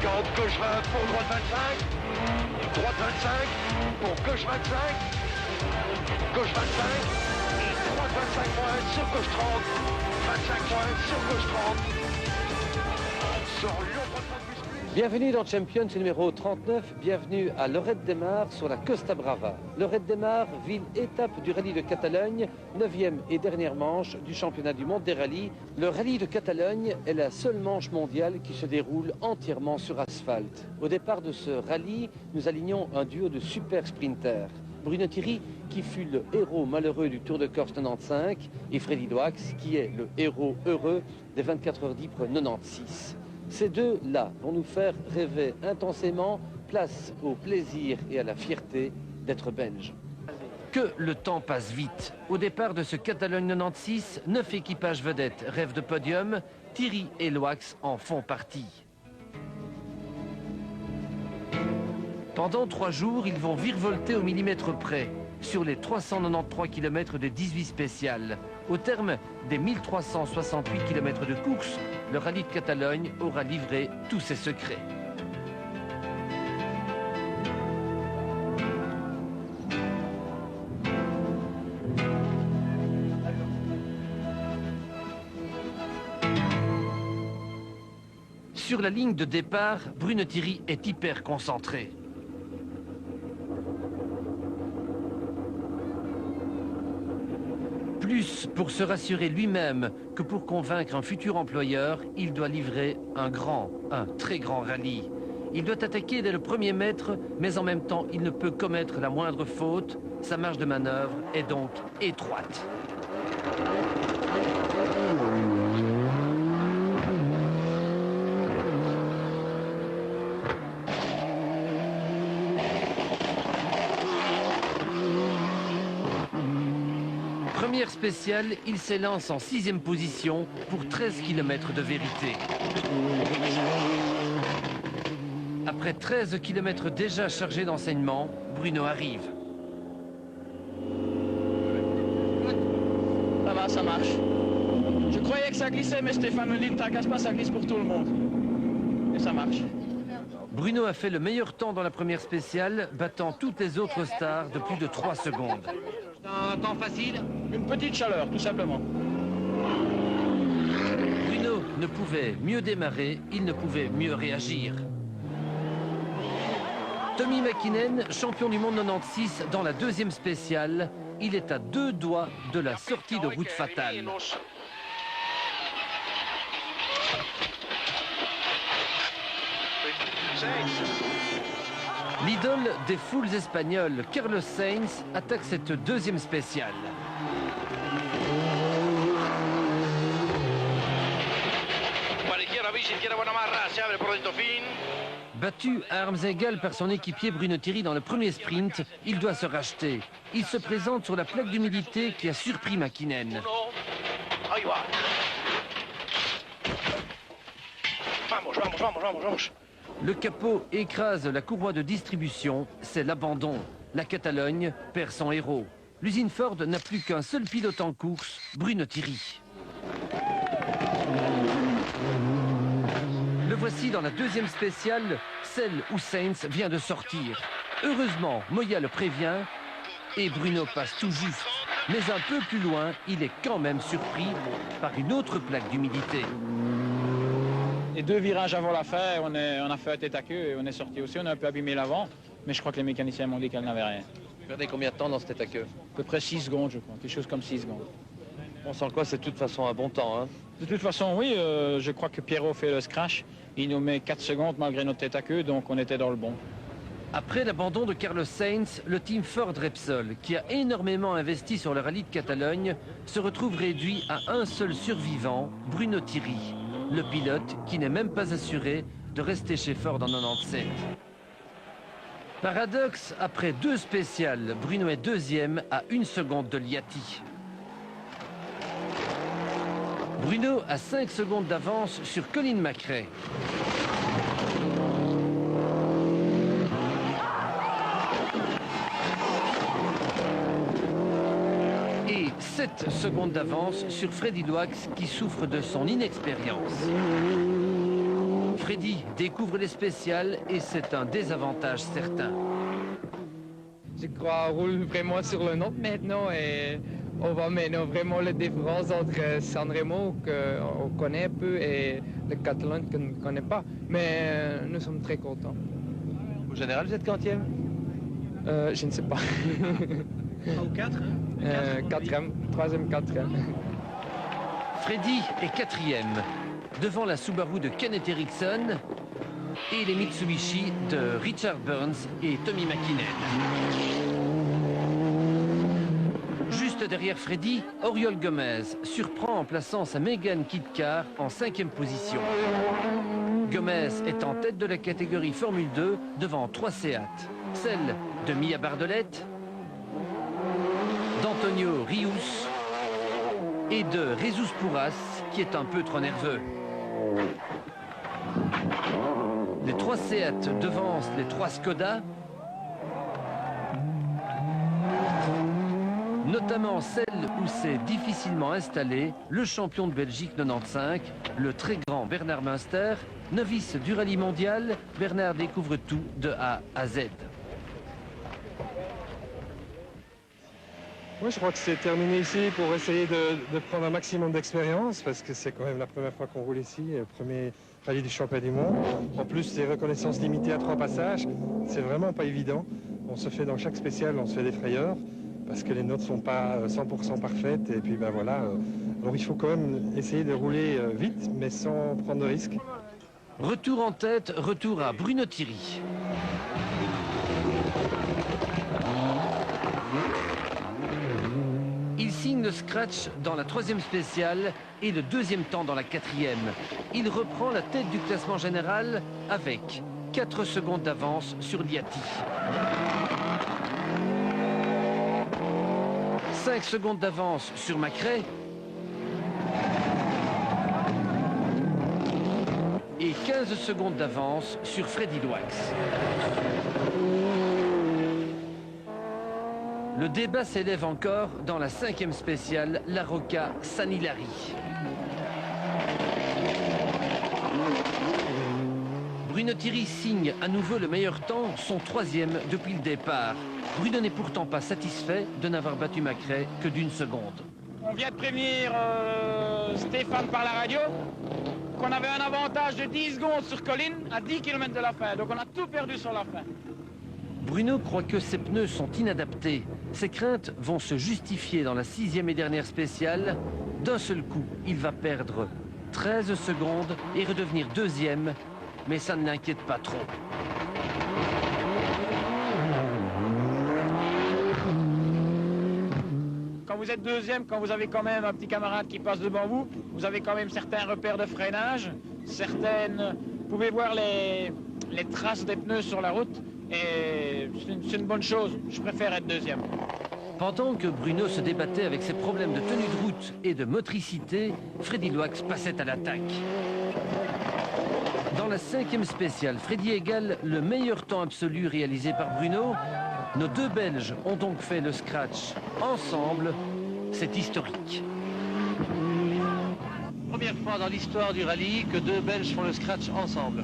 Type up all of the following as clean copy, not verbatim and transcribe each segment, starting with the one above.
50, gauche 20 pour droite 25. Droite 25 pour gauche 25. Gauche 25. Droite 25 moins sur gauche 30. 25 moins sur gauche 30. Sur Lyon, droite 30 plus. Bienvenue dans Champions numéro 39, bienvenue à Lloret de Mar sur la Costa Brava. Lloret de Mar, ville-étape du rallye de Catalogne, 9e et dernière manche du championnat du monde des rallyes. Le rallye de Catalogne est la seule manche mondiale qui se déroule entièrement sur asphalte. Au départ de ce rallye, nous alignons un duo de super sprinters. Bruno Thierry, qui fut le héros malheureux du Tour de Corse 95, et Freddy Loax, qui est le héros heureux des 24 heures d'Ypres 96. Ces deux-là vont nous faire rêver intensément, place au plaisir et à la fierté d'être belges. Que le temps passe vite. Au départ de ce Catalogne 96, 9 équipages vedettes rêvent de podium. Thierry et Loax en font partie. Pendant 3 jours, ils vont virevolter au millimètre près sur les 393 km de 18 spéciales. Au terme des 1368 km de course, le rallye de Catalogne aura livré tous ses secrets. Sur la ligne de départ, Bruno Thierry est hyper concentré. Plus pour se rassurer lui-même que pour convaincre un futur employeur, il doit livrer un très grand rallye. Il doit attaquer dès le premier mètre, mais en même temps, il ne peut commettre la moindre faute. Sa marge de manœuvre est donc étroite. Première spéciale, il s'élance en 6e position pour 13 km de vérité. Après 13 km déjà chargés d'enseignement, Bruno arrive. Ça va, ça marche. Je croyais que ça glissait, mais Stéphane me dit ne t'inquiète pas, ça glisse pour tout le monde. Et ça marche. Bruno a fait le meilleur temps dans la première spéciale, battant toutes les autres stars de plus de 3 secondes. Un temps facile. Une petite chaleur, tout simplement. Bruno ne pouvait mieux démarrer, il ne pouvait mieux réagir. Tommy Mäkinen, champion du monde 96 dans la 2e spéciale, il est à 2 doigts de la sortie de route fatale. L'idole des foules espagnoles, Carlos Sainz, attaque cette 2e spéciale. Battu à armes égales par son équipier Bruno Thierry dans le premier sprint, il doit se racheter. Il se présente sur la plaque d'humidité qui a surpris Mäkinen. Le capot écrase la courroie de distribution, c'est l'abandon. La Catalogne perd son héros. L'usine Ford n'a plus qu'un seul pilote en course, Bruno Thierry. Le voici dans la 2e spéciale, celle où Sainz vient de sortir. Heureusement, Moya le prévient et Bruno passe tout juste. Mais un peu plus loin, il est quand même surpris par une autre plaque d'humidité. Les 2 virages avant la fin, on a fait un tête à queue et on est sorti aussi. On a un peu abîmé l'avant, mais je crois que les mécaniciens m'ont dit qu'elle n'avait rien. Vous perdez combien de temps dans ce tête à queue? À peu près 6 secondes, je crois. Quelque chose comme 6 secondes. On sent quoi, c'est de toute façon un bon temps, hein? De toute façon, oui, je crois que Pierrot fait le scratch. Il nous met 4 secondes malgré notre tête à queue, donc on était dans le bon. Après l'abandon de Carlos Sainz, le team Ford Repsol, qui a énormément investi sur le rallye de Catalogne, se retrouve réduit à un seul survivant, Bruno Thierry, le pilote qui n'est même pas assuré de rester chez Ford en 97. Paradoxe, après 2 spéciales, Bruno est 2e à 1 seconde de Liati. Bruno a 5 secondes d'avance sur Colin McRae. Et 7 secondes d'avance sur Freddy Loax qui souffre de son inexpérience. Freddy découvre les spéciales et c'est un désavantage certain. Je crois qu'on roule vraiment sur le nôtre maintenant et on va maintenant vraiment la différence entre Sanremo qu'on connaît un peu et le Catalogne qu'on ne connaît pas. Mais nous sommes très contents. Au général, vous êtes quantième? Je ne sais pas. Ou 4, hein? Quatrième, troisième, quatrième. Freddy est quatrième, devant la Subaru de Kenneth Eriksson et les Mitsubishi de Richard Burns et Tommy McKinnon. Juste derrière Freddy, Oriol Gomez surprend en plaçant sa Mégane Kit Car en 5e position. Gomez est en tête de la catégorie Formule 2 devant 3 Seat, celle de Mia Bardelette, d'Antonio Rius et de Jesus Pouras qui est un peu trop nerveux. Les 3 Seat devancent les 3 Skoda, notamment celle où s'est difficilement installé le champion de Belgique 95, le très grand Bernard Münster. Novice du rallye mondial, Bernard découvre tout de A à Z. Moi, je crois que c'est terminé ici pour essayer de prendre un maximum d'expérience, parce que c'est quand même la première fois qu'on roule ici, le premier rallye du championnat du monde. En plus, des reconnaissances limitées à 3 passages, c'est vraiment pas évident. On se fait dans chaque spécial, on se fait des frayeurs, parce que les notes ne sont pas 100% parfaites, et puis ben voilà. Alors il faut quand même essayer de rouler vite, mais sans prendre de risques. Retour en tête, retour à Bruno Thierry. Il signe le scratch dans la 3e spéciale et le 2e temps dans la 4e. Il reprend la tête du classement général avec 4 secondes d'avance sur Liati. 5 secondes d'avance sur Macrae. Et 15 secondes d'avance sur Freddy Loax. Le débat s'élève encore dans la 5e spéciale, la Rocca San Hilary. Bruno Thierry signe à nouveau le meilleur temps, son 3e depuis le départ. Bruno n'est pourtant pas satisfait de n'avoir battu Macrae que d'1 seconde. On vient de prévenir Stéphane par la radio qu'on avait un avantage de 10 secondes sur Colline à 10 km de la fin. Donc on a tout perdu sur la fin. Bruno croit que ses pneus sont inadaptés. Ses craintes vont se justifier dans la 6e et dernière spéciale. D'un seul coup, il va perdre 13 secondes et redevenir 2e, mais ça ne l'inquiète pas trop. Quand vous êtes 2e, quand vous avez quand même un petit camarade qui passe devant vous, vous avez quand même certains repères de freinage, vous pouvez voir les traces des pneus sur la route, et c'est une bonne chose. Je préfère être 2e. Pendant que Bruno se débattait avec ses problèmes de tenue de route et de motricité, Freddy Loax passait à l'attaque. Dans la 5e spéciale, Freddy égale le meilleur temps absolu réalisé par Bruno. Nos 2 Belges ont donc fait le scratch ensemble. C'est historique. Première fois dans l'histoire du rallye que 2 Belges font le scratch ensemble.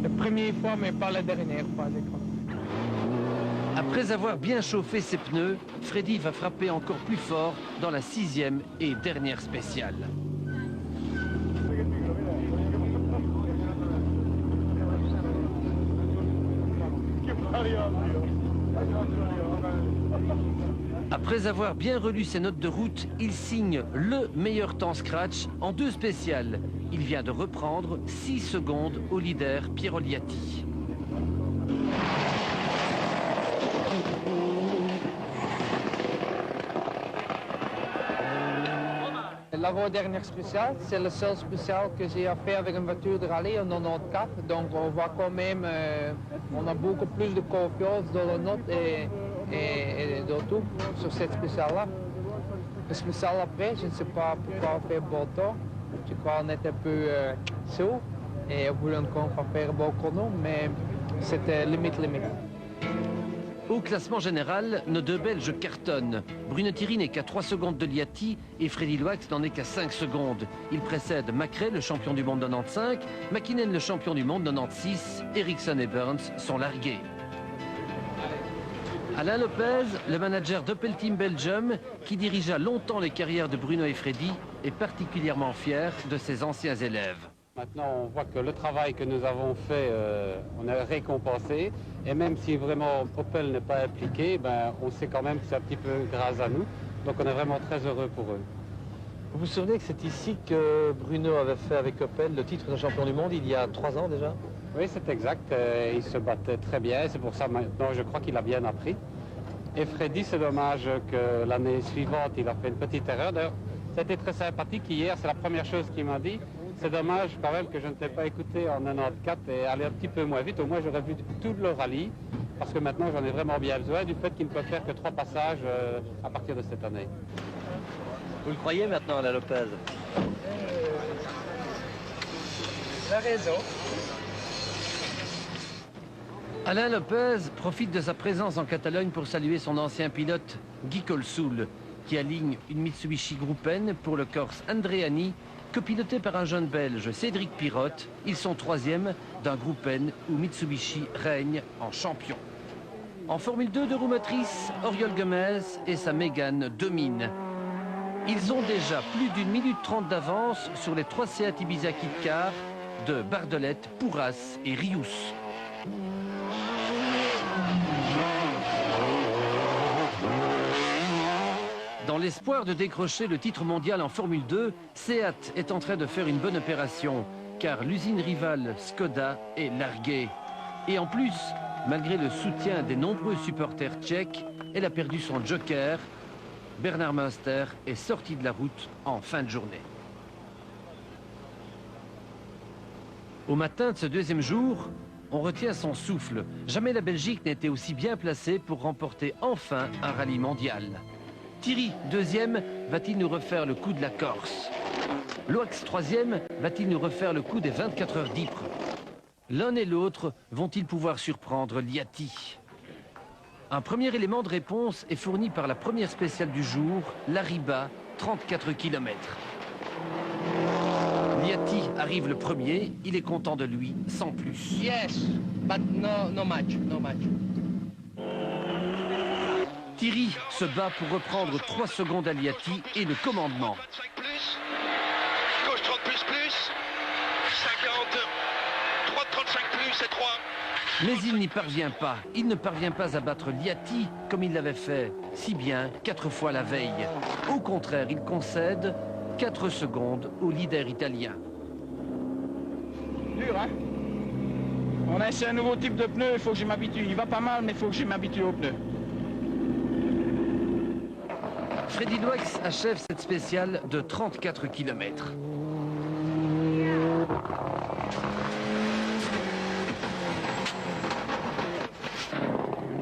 La première fois, mais pas la dernière fois, je crois. Après avoir bien chauffé ses pneus, Freddy va frapper encore plus fort dans la 6e et dernière spéciale. Après avoir bien relu ses notes de route, il signe le meilleur temps scratch en 2 spéciales. Il vient de reprendre 6 secondes au leader Piero Liati. L'avant-dernière spéciale, c'est le seul spécial que j'ai fait avec une voiture de rallye en 94. Donc on voit quand même, on a beaucoup plus de confiance dans la note et dans tout sur cette spéciale-là. Le spécial après, je ne sais pas pourquoi on fait bon temps. Je crois qu'on était un peu chaud et on voulait encore faire un bon chrono, mais c'était limite. Au classement général, nos deux Belges cartonnent. Bruno Thierry n'est qu'à 3 secondes de Liati et Freddy Loax n'en est qu'à 5 secondes. Il précède Macrae, le champion du monde 95, McKinnon, le champion du monde 96, Ericsson et Burns sont largués. Alain Lopez, le manager d'Opel Team Belgium, qui dirigea longtemps les carrières de Bruno et Freddy, est particulièrement fier de ses anciens élèves. Maintenant, on voit que le travail que nous avons fait, on est récompensé. Et même si vraiment Opel n'est pas impliqué, ben, on sait quand même que c'est un petit peu grâce à nous. Donc on est vraiment très heureux pour eux. Vous vous souvenez que c'est ici que Bruno avait fait avec Opel le titre de champion du monde il y a 3 ans déjà? Oui, c'est exact. Il se battait très bien. C'est pour ça maintenant, je crois qu'il a bien appris. Et Freddy, c'est dommage que l'année suivante, il a fait une petite erreur. D'ailleurs, ça a été très sympathique hier. C'est la première chose qu'il m'a dit. C'est dommage quand même que je ne t'ai pas écouté en 94 et aller un petit peu moins vite. Au moins, j'aurais vu tout le rallye. Parce que maintenant, j'en ai vraiment bien besoin du fait qu'il ne peut faire que 3 passages à partir de cette année. Vous le croyez maintenant, Alain Lopez? La raison. Alain Lopez profite de sa présence en Catalogne pour saluer son ancien pilote Guy Colsoul, qui aligne une Mitsubishi Group N pour le Corse Andreani, copiloté par un jeune Belge, Cédric Pirotte. Ils sont 3e d'un Group N où Mitsubishi règne en champion. En Formule 2 de roue motrice, Oriol Gomez et sa Mégane dominent. Ils ont déjà plus d'1 minute 30 d'avance sur les 3 Seat Ibiza Kit Car de Bardelette, Pourras et Rius. Dans l'espoir de décrocher le titre mondial en Formule 2, Seat est en train de faire une bonne opération, car l'usine rivale Skoda est larguée. Et en plus, malgré le soutien des nombreux supporters tchèques, elle a perdu son joker. Bernard Münster est sorti de la route en fin de journée. Au matin de ce deuxième jour, on retient son souffle. Jamais la Belgique n'était aussi bien placée pour remporter enfin un rallye mondial. Thierry, 2e, va-t-il nous refaire le coup de la Corse? Loax, 3e, va-t-il nous refaire le coup des 24 heures d'Ypres? L'un et l'autre vont-ils pouvoir surprendre Liati? Un premier élément de réponse est fourni par la première spéciale du jour, l'Ariba, 34 km. Liati arrive le premier, il est content de lui, sans plus. Yes, but no match, no match. Thierry se bat pour reprendre 3 secondes à Liati et le commandement. 25 plus, gauche 30 plus, 50, 35 plus et 3. Mais il n'y parvient pas. Il ne parvient pas à battre Liati comme il l'avait fait si bien 4 fois la veille. Au contraire, il concède 4 secondes au leader italien. Dur, hein? On a essayé un nouveau type de pneu, il faut que je m'habitue. Il va pas mal, mais il faut que je m'habitue aux pneus. Freddy Loax achève cette spéciale de 34 km.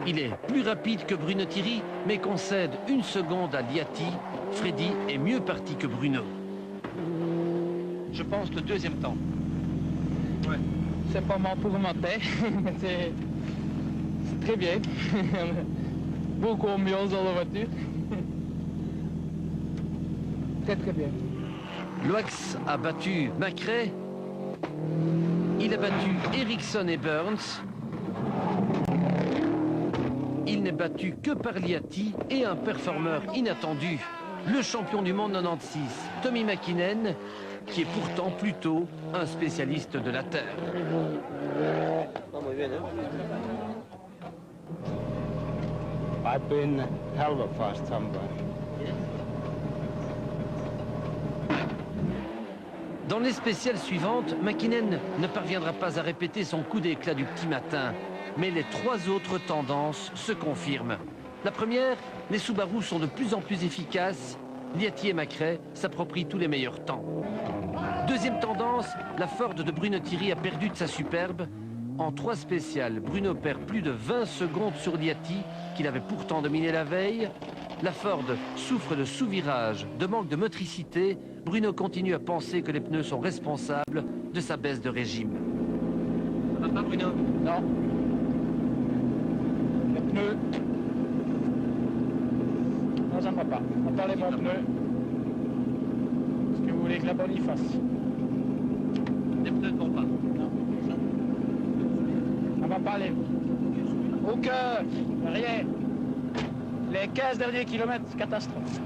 Il est plus rapide que Bruno Thierry, mais concède 1 seconde à Liati. Freddy est mieux parti que Bruno. Je pense le 2e temps. Ouais. C'est pas mal pour monter, mais c'est très bien. Beaucoup ambiance dans la voiture. Très très bien. Loax a battu Macrae. Il a battu Ericsson et Burns. Il n'est battu que par Liati et un performeur inattendu, le champion du monde 96, Tommy McKinnon, qui est pourtant plutôt un spécialiste de la Terre. I've been hell of a fast somewhere. Dans les spéciales suivantes, McKinnon ne parviendra pas à répéter son coup d'éclat du petit matin. Mais les 3 autres tendances se confirment. La première, les Subaru sont de plus en plus efficaces. Liati et Macrae s'approprient tous les meilleurs temps. Deuxième tendance, la Ford de Bruno Thierry a perdu de sa superbe. En 3 spéciales, Bruno perd plus de 20 secondes sur Liati, qu'il avait pourtant dominé la veille. La Ford souffre de sous-virage, de manque de motricité. Bruno continue à penser que les pneus sont responsables de sa baisse de régime. Ça va pas, Bruno? Non. pneus. Non, ça ne va pas. Attends les bons pneus. Qu'est-ce que vous voulez que la bonne y fasse? Les pneus ne vont pas. Non. Ça va pas aller. Au cœur, rien. Les 15 derniers kilomètres, catastrophe.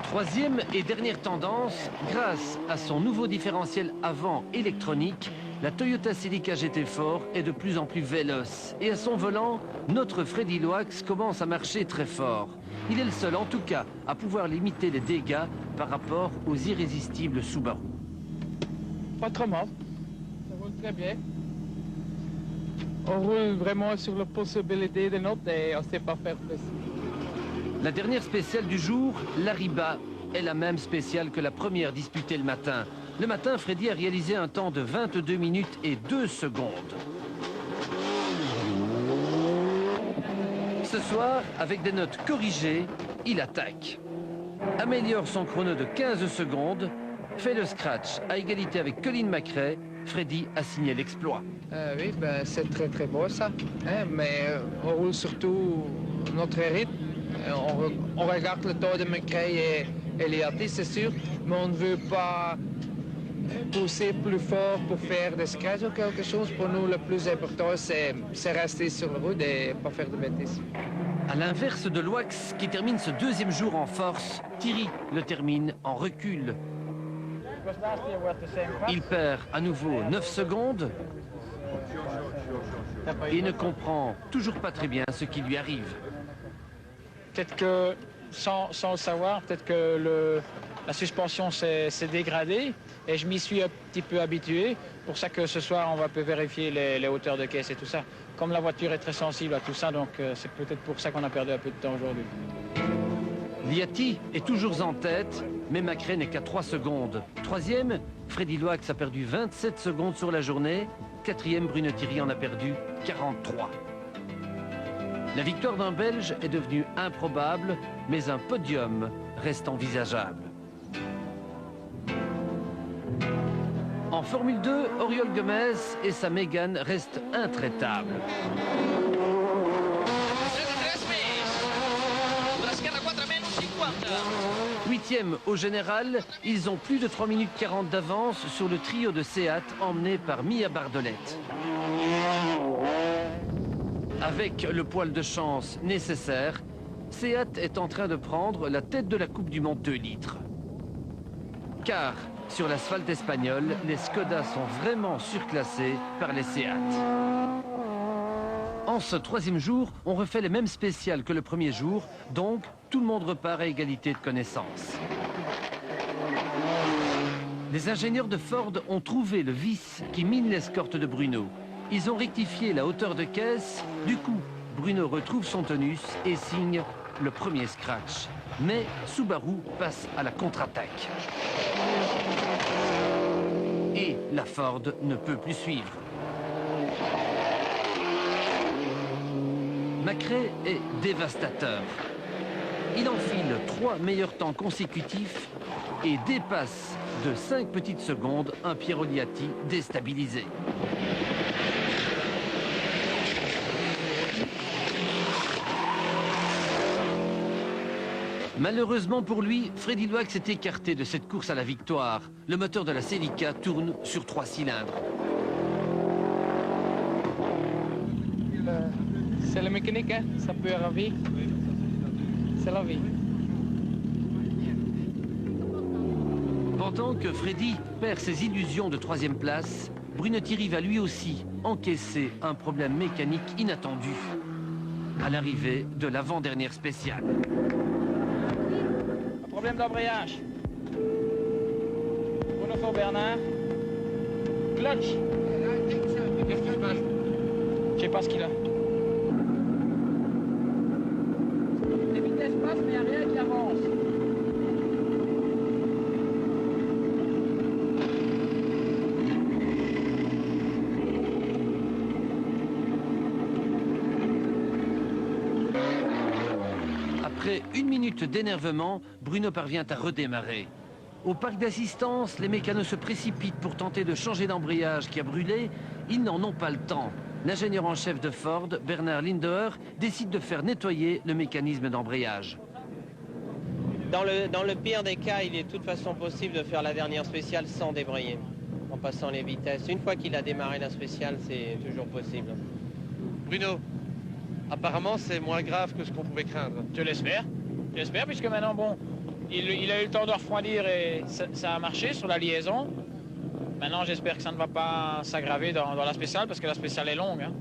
Troisième et dernière tendance, grâce à son nouveau différentiel avant électronique, la Toyota Celica GT4 est de plus en plus véloce. Et à son volant, notre Freddy Loax commence à marcher très fort. Il est le seul, en tout cas, à pouvoir limiter les dégâts par rapport aux irrésistibles Subaru. Pas trop mal. Ça roule très bien. On roule vraiment sur la possibilité de notes et on ne sait pas faire plus. La dernière spéciale du jour, l'Ariba, est la même spéciale que la première disputée le matin. Le matin, Freddy a réalisé un temps de 22 minutes et 2 secondes. Ce soir, avec des notes corrigées, il attaque. Améliore son chrono de 15 secondes, fait le scratch à égalité avec Colin McRae. Freddy a signé l'exploit. Oui, ben, c'est très très beau ça. Hein, mais on roule surtout notre rythme. On regarde le taux de McRae et Liatti, c'est sûr, mais on ne veut pas pousser plus fort pour faire des scratchs ou quelque chose. Pour nous, le plus important, c'est rester sur la route et pas faire de bêtises. À l'inverse de Loax, qui termine ce deuxième jour en force, Thierry le termine en recul. Il perd à nouveau 9 secondes et ne comprend toujours pas très bien ce qui lui arrive. Peut-être que, sans le savoir, peut-être que la suspension s'est dégradée et je m'y suis un petit peu habitué. Pour ça que ce soir, on va peu vérifier les hauteurs de caisse et tout ça. Comme la voiture est très sensible à tout ça, donc c'est peut-être pour ça qu'on a perdu un peu de temps aujourd'hui. Liatti est toujours en tête, mais McRae n'est qu'à 3 secondes. Troisième, Freddy Loax a perdu 27 secondes sur la journée. Quatrième, Bruno Thierry en a perdu 43. La victoire d'un Belge est devenue improbable, mais un podium reste envisageable. En Formule 2, Oriol Gomez et sa Mégane restent intraitables. 8e au général, ils ont plus de 3 minutes 40 d'avance sur le trio de Seat emmené par Mia Bardelette. Avec le poil de chance nécessaire, Seat est en train de prendre la tête de la Coupe du Monde 2 litres. Car sur l'asphalte espagnol, les Skoda sont vraiment surclassés par les Seat. En ce troisième jour, on refait les mêmes spéciales que le premier jour, donc tout le monde repart à égalité de connaissances. Les ingénieurs de Ford ont trouvé le vice qui mine l'escorte de Bruno. Ils ont rectifié la hauteur de caisse, du coup, Bruno retrouve son tonus et signe le premier scratch. Mais Subaru passe à la contre-attaque. Et la Ford ne peut plus suivre. McRae est dévastateur. Il enfile 3 meilleurs temps consécutifs et dépasse de 5 petites secondes un Piero Liatti déstabilisé. Malheureusement pour lui, Freddy Loax s'est écarté de cette course à la victoire. Le moteur de la Celica tourne sur 3 cylindres. C'est la mécanique, hein? Ça peut arriver. C'est la vie. Pendant que Freddy perd ses illusions de 3e place, Bruno Thierry va lui aussi encaisser un problème mécanique inattendu à l'arrivée de l'avant-dernière spéciale. Un problème d'embrayage. Bruno Fort-Bernard. Clutch. Qu'est-ce qui se passe? Je sais pas ce qu'il a. Les vitesses passent, mais il n'y a rien qui avance. Après 1 minute d'énervement, Bruno parvient à redémarrer. Au parc d'assistance, les mécanos se précipitent pour tenter de changer d'embrayage qui a brûlé. Ils n'en ont pas le temps. l'ingénieur en chef de Ford, Bernard Lindauer, décide de faire nettoyer le mécanisme d'embrayage. Dans le pire des cas, il est de toute façon possible de faire la dernière spéciale sans débrayer, en passant les vitesses. Une fois qu'il a démarré la spéciale, c'est toujours possible. Bruno, apparemment c'est moins grave que ce qu'on pouvait craindre. Je l'espère. J'espère, puisque maintenant, bon, il a eu le temps de refroidir et ça a marché sur la liaison. Maintenant, j'espère que ça ne va pas s'aggraver dans la spéciale, parce que la spéciale est longue. Hein.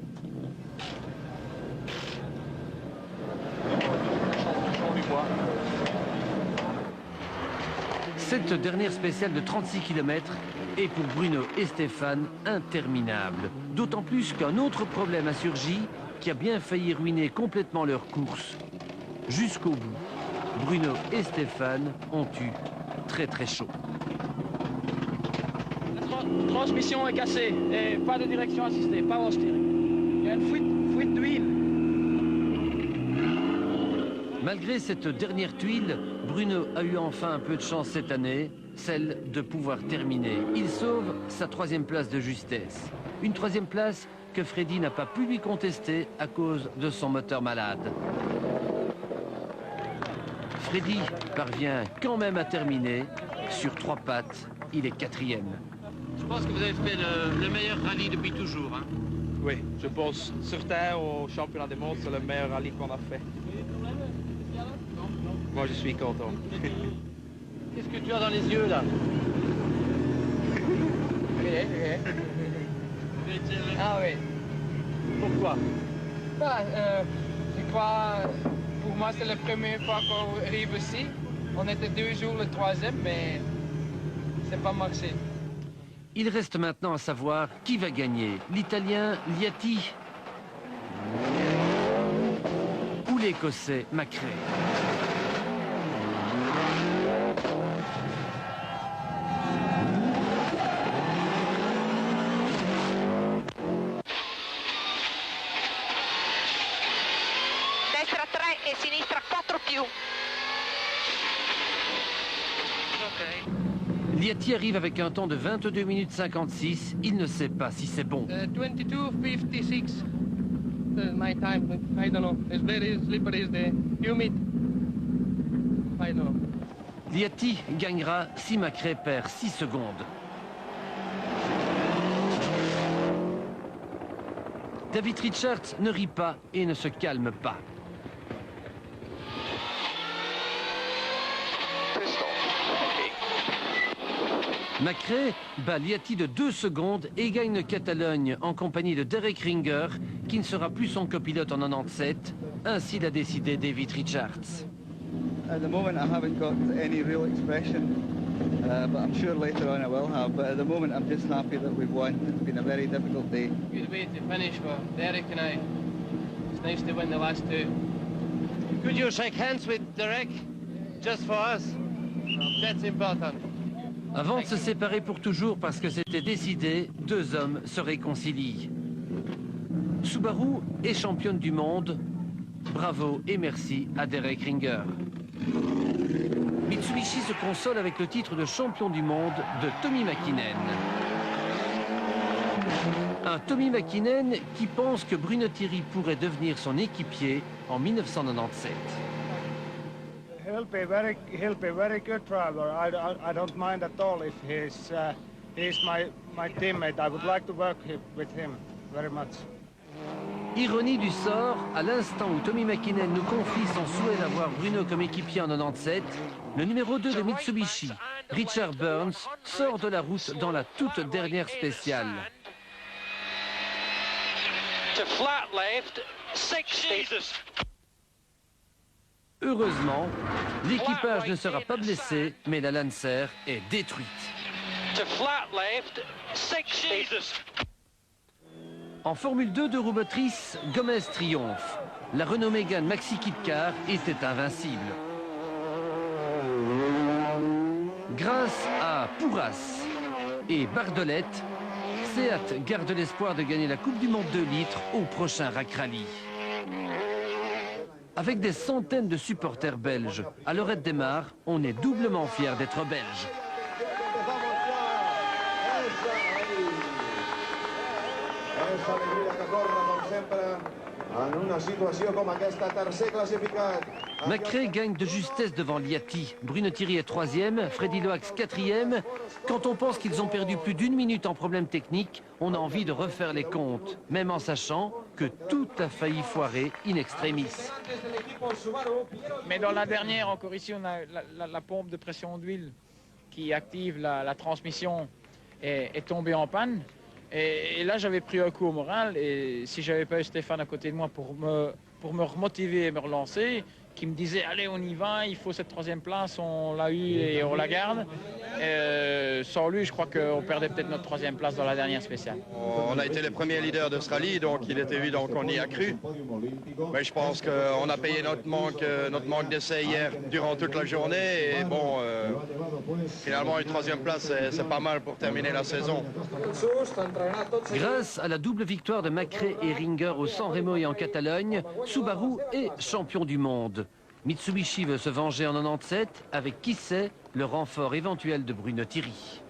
Cette dernière spéciale de 36 km est pour Bruno et Stéphane interminable. D'autant plus qu'un autre problème a surgi qui a bien failli ruiner complètement leur course. Jusqu'au bout, Bruno et Stéphane ont eu très très chaud. La transmission est cassée et pas de direction assistée, pas au steering. Il y a une fuite d'huile. Malgré cette dernière tuile, Bruno a eu enfin un peu de chance cette année, celle de pouvoir terminer. Il sauve sa 3e place de justesse. Une 3e place que Freddy n'a pas pu lui contester à cause de son moteur malade. Freddy parvient quand même à terminer. Sur 3 pattes, il est 4e. Je pense que vous avez fait le meilleur rallye depuis toujours. Hein. Oui, je pense. Sur Terre, au championnat du monde, c'est le meilleur rallye qu'on a fait. Moi, je suis content. Qu'est-ce que tu as dans les yeux, là? Ah oui. Pourquoi? Je crois, pour moi, c'est la première fois qu'on arrive ici. On était 2 jours le 3e, mais c'est pas marché. Il reste maintenant à savoir qui va gagner, l'Italien Liatti ou l'Écossais Macrae. Destra 3 e sinistra 4 più. Liatti arrive avec un temps de 22 minutes 56. Il ne sait pas si c'est bon. 22:56. My time, I don't know. It's very slippery, it's the humid. I don't know. Liatti gagnera si Macrae perd 6 secondes. David Richards ne rit pas et ne se calme pas. Macrae bat Liatti de 2 secondes et gagne le Catalogne en compagnie de Derek Ringer, qui ne sera plus son copilote en 97. Ainsi l'a décidé David Richards. At the moment, I haven't got any real expression, but I'm sure later on I will have. But at the moment, I'm just happy that we've won. It's been a very difficult day. Good way to finish for Derek and I. It's nice to win the last 2. Could you shake hands with Derek, just for us? That's important. Avant de se séparer pour toujours parce que c'était décidé, 2 hommes se réconcilient. Subaru est championne du monde. Bravo et merci à Derek Ringer. Mitsubishi se console avec le titre de champion du monde de Tommi Mäkinen. Un Tommi Mäkinen qui pense que Bruno Thierry pourrait devenir son équipier en 1997. He'll be very good driver. I don't mind at all if he's my teammate. I would like to work with him very much. Ironie du sort, à l'instant où Tommi Mäkinen nous confie son souhait d'avoir Bruno comme équipier en 97, le numéro 2 de Mitsubishi, Richard Burns, sort de la route dans la toute dernière spéciale. To flat left, 60. Heureusement, l'équipage ne sera pas blessé, mais la Lancer est détruite. To flat left, 60. En Formule 2 de roues motrices, Gomez triomphe. La Renault Mégane Maxi Kit Car était invincible. Grâce à Pourras et Bardelette, Seat garde l'espoir de gagner la Coupe du Monde 2 litres au prochain RAC Rally. Avec des centaines de supporters belges, à Lorette des Mars, on est doublement fiers d'être belges. Macrae gagne de justesse devant Liati. Bruno Thierry est 3e, Freddy Loax 4e. Quand on pense qu'ils ont perdu plus d'1 minute en problème technique, on a envie de refaire les comptes, même en sachant que tout a failli foirer in extremis. Mais dans la dernière, encore ici, on a la pompe de pression d'huile qui active la transmission est tombée en panne. Et là, j'avais pris un coup au moral. Et si j'avais pas eu Stéphane à côté de moi pour me remotiver et me relancer, qui me disait allez on y va, il faut cette 3e place, on l'a eu et on la garde. Sans lui, je crois qu'on perdait peut-être notre 3e place dans la dernière spéciale. On a été les premiers leaders d'Australie, donc il est évident qu'on y a cru. Mais je pense qu'on a payé notre manque d'essai hier durant toute la journée. Et bon, finalement une 3e place, c'est pas mal pour terminer la saison. Grâce à la double victoire de Macrae et Ringer au San Remo et en Catalogne, Subaru est champion du monde. Mitsubishi veut se venger en 97 avec, qui sait, le renfort éventuel de Bruno Thierry.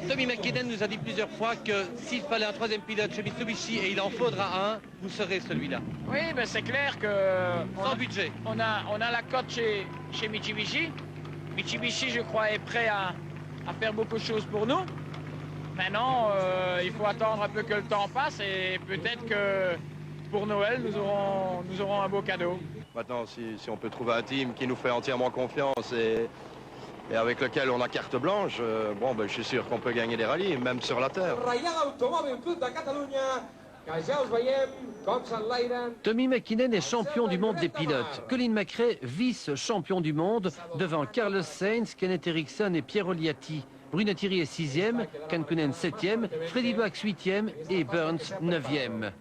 Tommy McKinnon nous a dit plusieurs fois que s'il fallait un 3e pilote chez Mitsubishi, et il en faudra un, vous serez celui-là. Oui, ben c'est clair que... Sans budget. On a la cote chez Mitsubishi. Mitsubishi, je crois, est prêt à faire beaucoup de choses pour nous. Maintenant, il faut attendre un peu que le temps passe et peut-être que pour Noël, nous aurons un beau cadeau. Maintenant, si on peut trouver un team qui nous fait entièrement confiance et avec lequel on a carte blanche, bon, ben, je suis sûr qu'on peut gagner des rallyes, même sur la terre. Tommy McKinnon est champion du monde des pilotes. Colin McRae, vice-champion du monde, devant Carlos Sainz, Kenneth Eriksson et Piero Liati. Bruno Thierry est 6e, Kankkunen 7e, Freddy Loax 8e et Burns 9e.